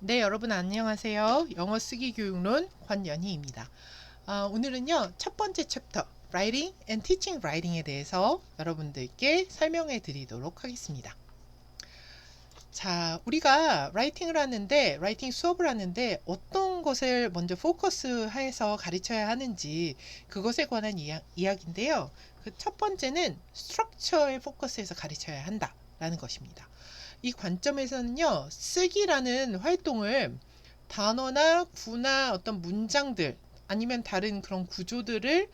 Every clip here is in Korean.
네, 여러분 안녕하세요. 영어 쓰기 교육론 권연희입니다. 오늘은요, 첫 번째 챕터 Writing and Teaching Writing에 대해서 여러분들께 설명해 드리도록 하겠습니다. 자, 우리가 라이팅 수업을 하는데 어떤 것을 먼저 포커스해서 가르쳐야 하는지 그것에 관한 이야기인데요. 그 첫 번째는 스트럭처에 포커스해서 가르쳐야 한다라는 것입니다. 이 관점에서는요, 쓰기라는 활동을 단어나 구나 어떤 문장들 아니면 다른 그런 구조들을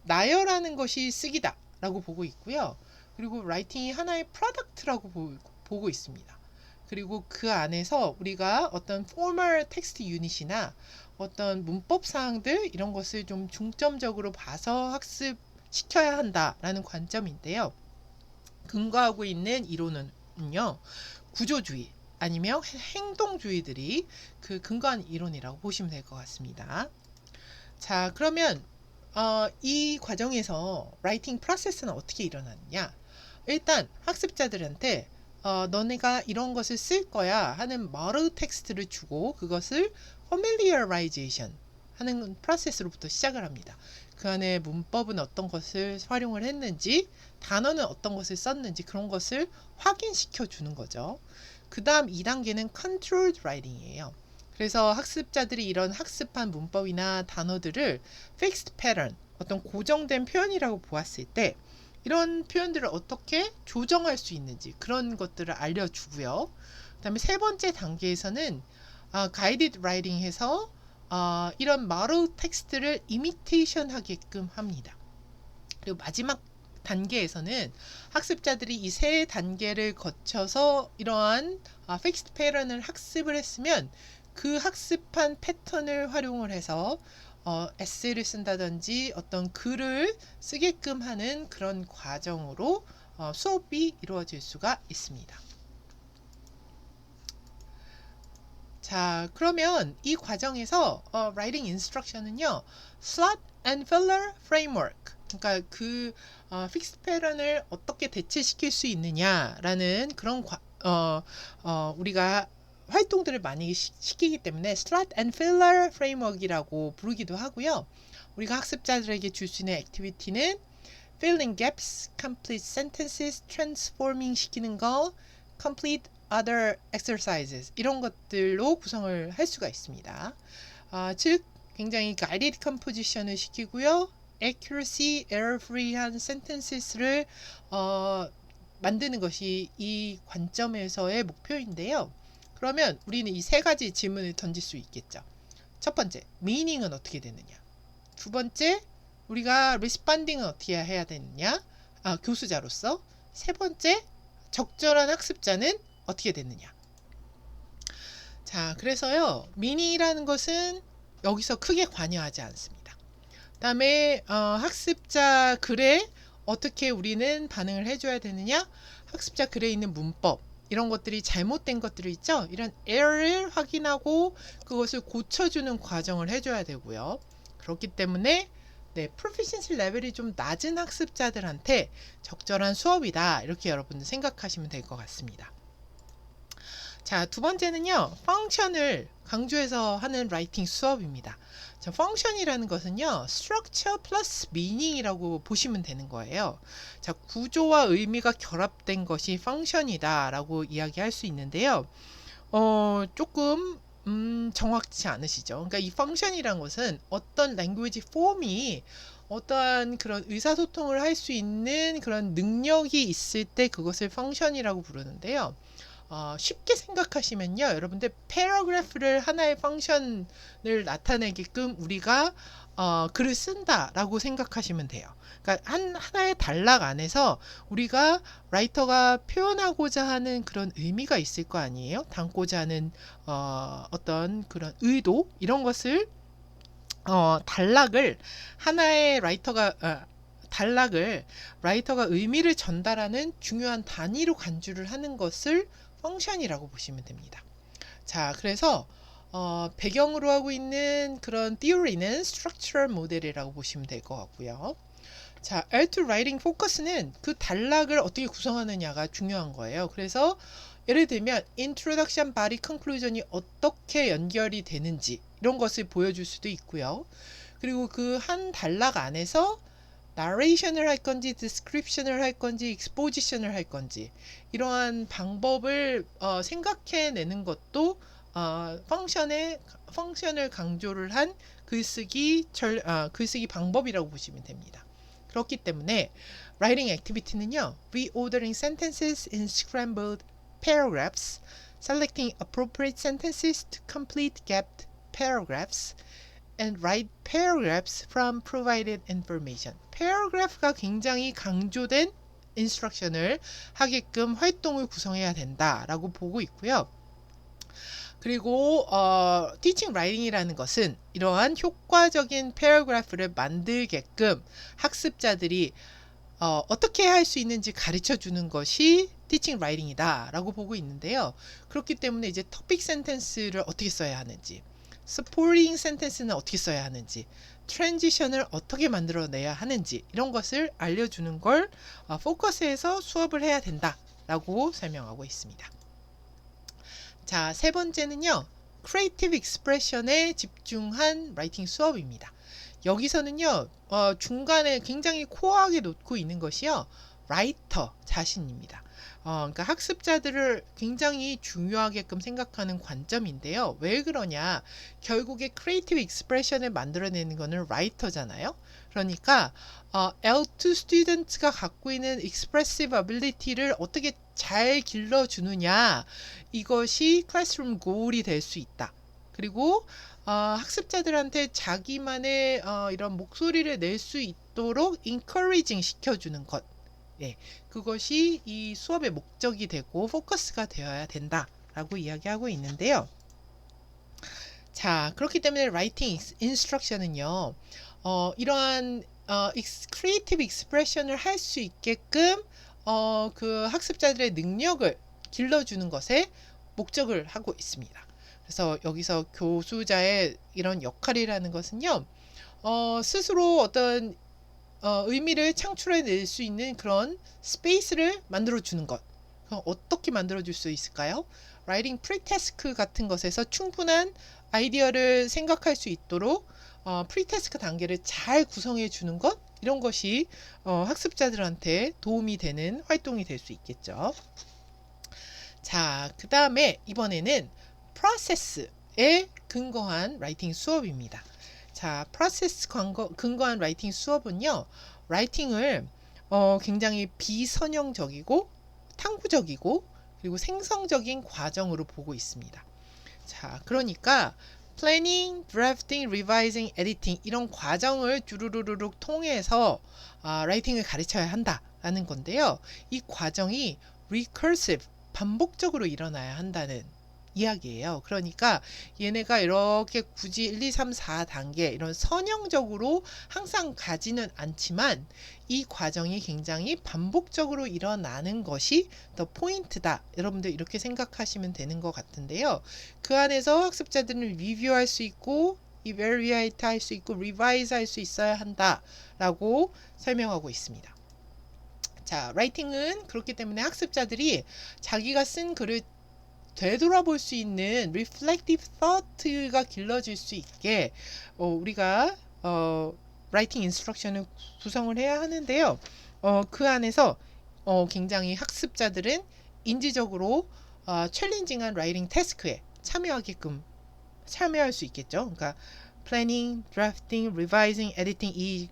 나열하는 것이 쓰기다라고 보고 있고요. 그리고 라이팅이 하나의 프로덕트라고 보고 있습니다. 그리고 그 안에서 우리가 어떤 포멀 텍스트 유닛이나 어떤 문법 사항들 이런 것을 좀 중점적으로 봐서 학습시켜야 한다라는 관점인데요. 근거하고 있는 이론은요, 구조주의 아니면 행동주의들이 그 근거한 이론이라고 보시면 될 것 같습니다. 자, 그러면 이 과정에서 라이팅 프로세스는 어떻게 일어나느냐? 일단 학습자들한테 너네가 이런 것을 쓸 거야 하는 머르 텍스트를 주고 그것을 familiarization 하는 프로세스로부터 시작을 합니다. 그 안에 문법은 어떤 것을 활용을 했는지, 단어는 어떤 것을 썼는지 그런 것을 확인시켜 주는 거죠. 그 다음 2단계는 controlled writing이에요. 그래서 학습자들이 이런 학습한 문법이나 단어들을 fixed pattern, 어떤 고정된 표현이라고 보았을 때 이런 표현들을 어떻게 조정할 수 있는지 그런 것들을 알려주고요. 그 다음에 세 번째 단계에서는 guided writing 해서 이런 model 텍스트를 imitation 하게끔 합니다. 그리고 마지막 단계에서는 학습자들이 이 세 단계를 거쳐서 이러한 fixed pattern을 학습을 했으면 그 학습한 패턴을 활용을 해서 에세이를 쓴다든지 어떤 글을 쓰게끔 하는 그런 과정으로 수업이 이루어질 수가 있습니다. 자, 그러면 이 과정에서 writing instruction은요, slot and filler framework, 그러니까 그 fixed pattern을 어떻게 대체시킬 수 있느냐라는 그런 우리가 활동들을 많이 시키기 때문에 slot and filler framework이라고 부르기도 하고요. 우리가 학습자들에게 줄 수 있는 액티비티는 filling gaps, complete sentences, transforming 시키는 거, complete other exercises 이런 것들로 구성을 할 수가 있습니다. 즉 굉장히 guided composition을 시키고요. accuracy, error-free한 sentences를 만드는 것이 이 관점에서의 목표인데요. 그러면 우리는 이 세 가지 질문을 던질 수 있겠죠. 첫 번째, meaning은 어떻게 되느냐? 두 번째, 우리가 responding은 어떻게 해야 되느냐? 교수자로서. 세 번째, 적절한 학습자는 어떻게 됐느냐? 자, 그래서요, meaning이라는 것은 여기서 크게 관여하지 않습니다. 그다음에 학습자 글에 어떻게 우리는 반응을 해줘야 되느냐? 학습자 글에 있는 문법 이런 것들이 잘못된 것들이 있죠. 이런 error를 확인하고 그것을 고쳐주는 과정을 해줘야 되고요. 그렇기 때문에 proficiency 레벨이 좀 낮은 학습자들한테 적절한 수업이다 이렇게 여러분들 생각하시면 될 것 같습니다. 자, 두 번째는요, 펑션을 강조해서 하는 라이팅 수업입니다. 자, 펑션이라는 것은요, structure plus meaning이라고 보시면 되는 거예요. 자, 구조와 의미가 결합된 것이 펑션이다 라고 이야기할 수 있는데요. 조금 정확치 않으시죠? 그러니까 이 펑션이라는 것은 어떤 language 폼이 어떠한 그런 의사소통을 할 수 있는 그런 능력이 있을 때 그것을 펑션이라고 부르는데요. 쉽게 생각하시면요, 여러분들 패러그래프를 하나의 펑션을 나타내게끔 우리가 글을 쓴다라고 생각하시면 돼요. 그러니까 하나의 단락 안에서 우리가 라이터가 표현하고자 하는 그런 의미가 있을 거 아니에요. 담고자 하는 어떤 그런 의도 이런 것을 단락을 하나의 단락을 라이터가 의미를 전달하는 중요한 단위로 간주를 하는 것을 펑션이라고 보시면 됩니다. 자, 그래서 배경으로 하고 있는 그런 theory는 structural model이라고 보시면 될 것 같고요. 자, L2 Writing Focus는 그 단락을 어떻게 구성하느냐가 중요한 거예요. 그래서 예를 들면 introduction, body, conclusion이 어떻게 연결이 되는지 이런 것을 보여줄 수도 있고요. 그리고 그 한 단락 안에서 narration을 할 건지, description을 할 건지, exposition을 할 건지 이러한 방법을 생각해내는 것도 펑션을 강조를 한 글쓰기 방법이라고 보시면 됩니다. 그렇기 때문에 writing activity는요, reordering sentences in scrambled paragraphs, selecting appropriate sentences to complete gapped paragraphs, and write paragraphs from provided information. paragraph가 굉장히 강조된 인스트럭션을 하게끔 활동을 구성해야 된다라고 보고 있고요. 그리고 teaching writing이라는 것은 이러한 효과적인 패러그래프를 만들게끔 학습자들이 어떻게 할 수 있는지 가르쳐 주는 것이 teaching writing이다 라고 보고 있는데요. 그렇기 때문에 이제 topic sentence를 어떻게 써야 하는지, supporting sentence는 어떻게 써야 하는지, transition을 어떻게 만들어내야 하는지 이런 것을 알려주는 걸 포커스해서 수업을 해야 된다 라고 설명하고 있습니다. 자, 세 번째는요, creative expression에 집중한 라이팅 수업입니다. 여기서는요, 중간에 굉장히 코어하게 놓고 있는 것이요, 라이터 자신입니다. 그러니까 학습자들을 굉장히 중요하게끔 생각하는 관점인데요. 왜 그러냐? 결국에 크리에이티브 익스프레션을 만들어내는 거는 라이터잖아요. 그러니까 L2 스튜던트가 갖고 있는 expressive ability를 어떻게 잘 길러주느냐, 이것이 클래스룸 고울이 될 수 있다. 그리고 학습자들한테 자기만의 이런 목소리를 낼 수 있도록 encouraging 시켜주는 것, 예, 그것이 이 수업의 목적이 되고 포커스가 되어야 된다라고 이야기하고 있는데요. 자, 그렇기 때문에 라이팅 인스트럭션은요, 이러한 크리에이티브 익스프레션을 할 수 있게끔 그 학습자들의 능력을 길러주는 것에 목적을 하고 있습니다. 그래서 여기서 교수자의 이런 역할이라는 것은요, 스스로 어떤 의미를 창출해낼 수 있는 그런 스페이스를 만들어주는 것. 그럼 어떻게 만들어줄 수 있을까요? 라이팅 프리태스크 같은 것에서 충분한 아이디어를 생각할 수 있도록 프리태스크 단계를 잘 구성해 주는 것, 이런 것이 학습자들한테 도움이 되는 활동이 될 수 있겠죠. 자, 그 다음에 이번에는 프로세스에 근거한 라이팅 수업입니다. 자, 프로세스 근거한 라이팅 수업은요, 라이팅을 굉장히 비선형적이고 탐구적이고 그리고 생성적인 과정으로 보고 있습니다. 자, 그러니까 planning, drafting, revising, editing 이런 과정을 주르르륵 통해서 라이팅을 가르쳐야 한다라는 건데요. 이 과정이 recursive, 반복적으로 일어나야 한다는 이야기예요. 그러니까 얘네가 이렇게 굳이 1, 2, 3, 4단계 이런 선형적으로 항상 가지는 않지만 이 과정이 굉장히 반복적으로 일어나는 것이 더 포인트다. 여러분들 이렇게 생각하시면 되는 것 같은데요. 그 안에서 학습자들은 리뷰할 수 있고 evaluate 할 수 있고 revise 할 수 있어야 한다 라고 설명하고 있습니다. 자, 라이팅은 그렇기 때문에 학습자들이 자기가 쓴 글을 되돌아볼 수 있는 reflective thought가 길러질 수 있게 우리가 writing instruction을 구성을 해야 하는데요. 그 안에서 굉장히 학습자들은 인지적으로 챌린징한 라이팅 태스크에 참여할 수 있겠죠. 그러니까 planning, drafting, revising, editing 이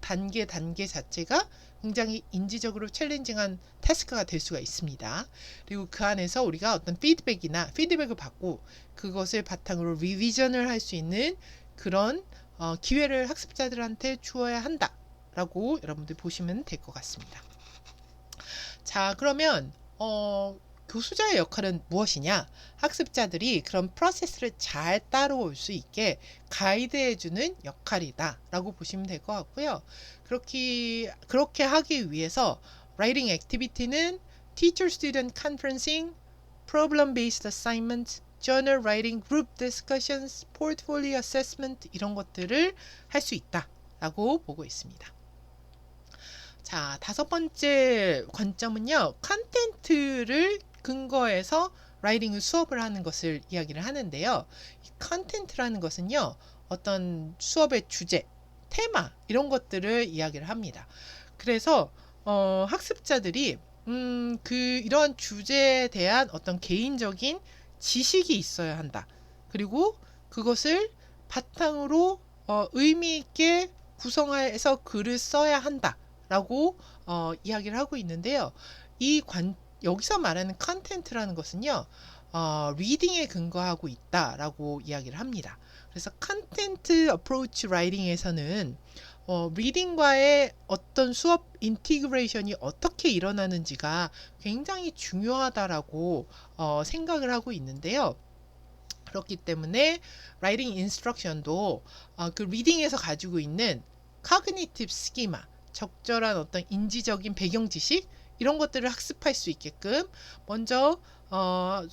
단계 자체가 굉장히 인지적으로 챌린징한 태스크가 될 수가 있습니다. 그리고 그 안에서 우리가 어떤 피드백을 받고 그것을 바탕으로 리비전을 할 수 있는 그런 기회를 학습자들한테 주어야 한다라고 여러분들 보시면 될 것 같습니다. 자, 그러면 교수자의 역할은 무엇이냐? 학습자들이 그런 프로세스를 잘 따라올 수 있게 가이드해주는 역할이다 라고 보시면 될 것 같고요. 그렇게 하기 위해서 writing activity는 teacher student conferencing, problem based assignment, journal writing, group discussions, portfolio assessment 이런 것들을 할 수 있다 라고 보고 있습니다. 자, 다섯 번째 관점은요, 컨텐츠를 근거해서 라이팅을 수업을 하는 것을 이야기를 하는데요. 이 컨텐트라는 것은요, 어떤 수업의 주제, 테마 이런 것들을 이야기를 합니다. 그래서 학습자들이 이런 주제에 대한 어떤 개인적인 지식이 있어야 한다. 그리고 그것을 바탕으로 의미 있게 구성해서 글을 써야 한다라고 이야기를 하고 있는데요. 여기서 말하는 컨텐트라는 것은요, 리딩에 근거하고 있다라고 이야기를 합니다. 그래서 컨텐트 어프로치 라이팅에서는 리딩과의 어떤 수업 인티그레이션이 어떻게 일어나는지가 굉장히 중요하다라고 생각을 하고 있는데요. 그렇기 때문에 라이팅 인스트럭션도 그 리딩에서 가지고 있는 cognitive schema, 적절한 어떤 인지적인 배경 지식 이런 것들을 학습할 수 있게끔 먼저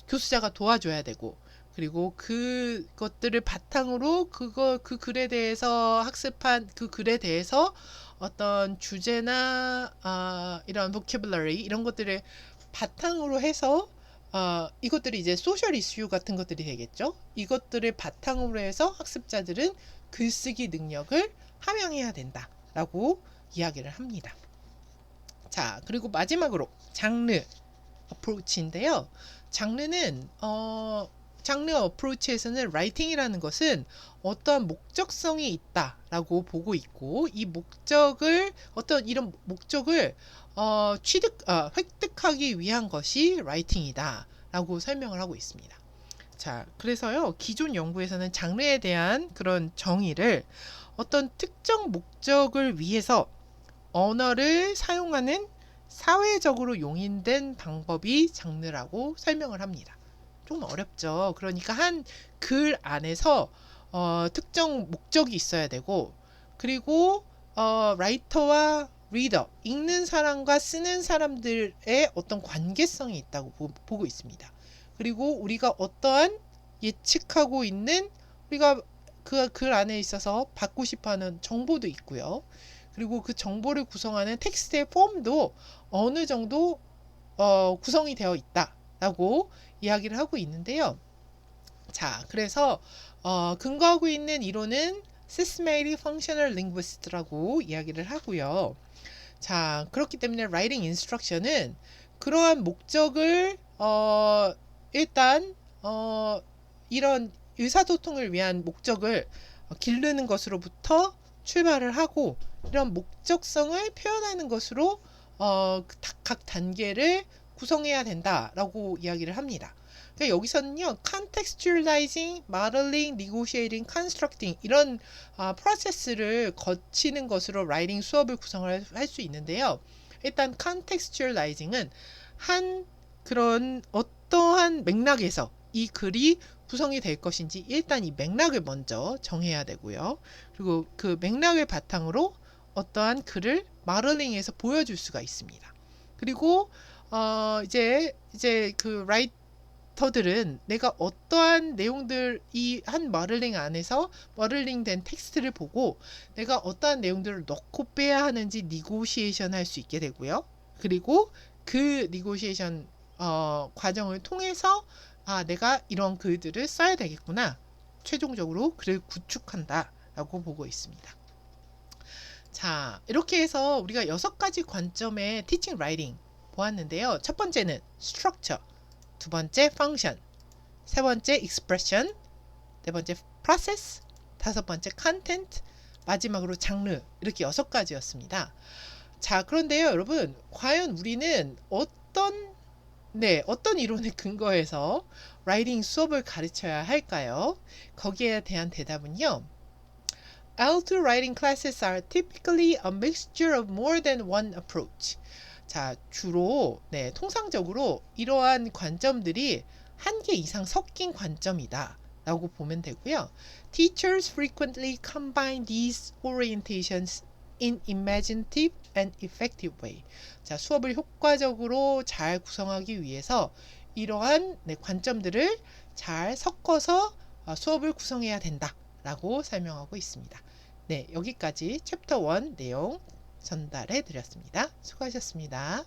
교수자가 도와줘야 되고, 그리고 그것들을 바탕으로 그 글에 대해서 학습한 그 글에 대해서 어떤 주제나 이런 vocabulary 이런 것들을 바탕으로 해서 이것들이 이제 소셜 이슈 같은 것들이 되겠죠. 이것들을 바탕으로 해서 학습자들은 글쓰기 능력을 함양해야 된다라고 이야기를 합니다. 자, 그리고 마지막으로 장르 어프로치인데요. 장르는 장르 어프로치에서는 라이팅이라는 것은 어떠한 목적성이 있다라고 보고 있고, 이 목적을 이런 목적을 획득하기 위한 것이 라이팅이다라고 설명을 하고 있습니다. 자, 그래서요, 기존 연구에서는 장르에 대한 그런 정의를 어떤 특정 목적을 위해서 언어를 사용하는 사회적으로 용인된 방법이 장르라고 설명을 합니다. 좀 어렵죠. 그러니까 한 글 안에서 특정 목적이 있어야 되고, 그리고 라이터와 리더, 읽는 사람과 쓰는 사람들의 어떤 관계성이 있다고 보고 있습니다. 그리고 우리가 어떠한 예측하고 있는, 우리가 그 글 안에 있어서 받고 싶어하는 정보도 있고요. 그리고 그 정보를 구성하는 텍스트의 폼도 어느 정도 구성이 되어 있다라고 이야기를 하고 있는데요. 자, 그래서 근거하고 있는 이론은 Systematic Functional Linguist라고 이야기를 하고요. 자, 그렇기 때문에 Writing Instruction은 그러한 목적을 일단 이런 의사소통을 위한 목적을 기르는 것으로부터 출발을 하고, 이런 목적성을 표현하는 것으로 각 단계를 구성해야 된다라고 이야기를 합니다. 그러니까 여기서는요, contextualizing, modeling, negotiating, constructing 이런 프로세스를 거치는 것으로 라이팅 수업을 구성을 할 수 있는데요. 일단 contextualizing은 그런 어떠한 맥락에서 이 글이 구성이 될 것인지 일단 이 맥락을 먼저 정해야 되고요. 그리고 그 맥락을 바탕으로 어떠한 글을 마를링해서 보여줄 수가 있습니다. 그리고 이제 그 라이터들은 내가 어떠한 내용들, 이 한 마를링 안에서 마를링된 텍스트를 보고 내가 어떠한 내용들을 넣고 빼야 하는지 니고시에이션 할 수 있게 되고요. 그리고 그 니고시에이션 과정을 통해서 내가 이런 글들을 써야 되겠구나, 최종적으로 글을 구축한다 라고 보고 있습니다. 자, 이렇게 해서 우리가 6가지 관점의 티칭 라이팅 보았는데요. 첫 번째는 structure, 두 번째 function, 세 번째 expression, 네 번째 process, 다섯 번째 content, 마지막으로 장르, 이렇게 6가지였습니다. 자, 그런데요, 여러분, 과연 우리는 어떤 이론에 근거해서 라이팅 수업을 가르쳐야 할까요? 거기에 대한 대답은요, L2 writing classes are typically a mixture of more than one approach. 자, 주로 통상적으로 이러한 관점들이 한 개 이상 섞인 관점이다 라고 보면 되고요. Teachers frequently combine these orientations in imaginative and effective way. 자, 수업을 효과적으로 잘 구성하기 위해서 이러한 관점들을 잘 섞어서 수업을 구성해야 된다 라고 설명하고 있습니다. 네, 여기까지 챕터 1 내용 전달해 드렸습니다. 수고하셨습니다.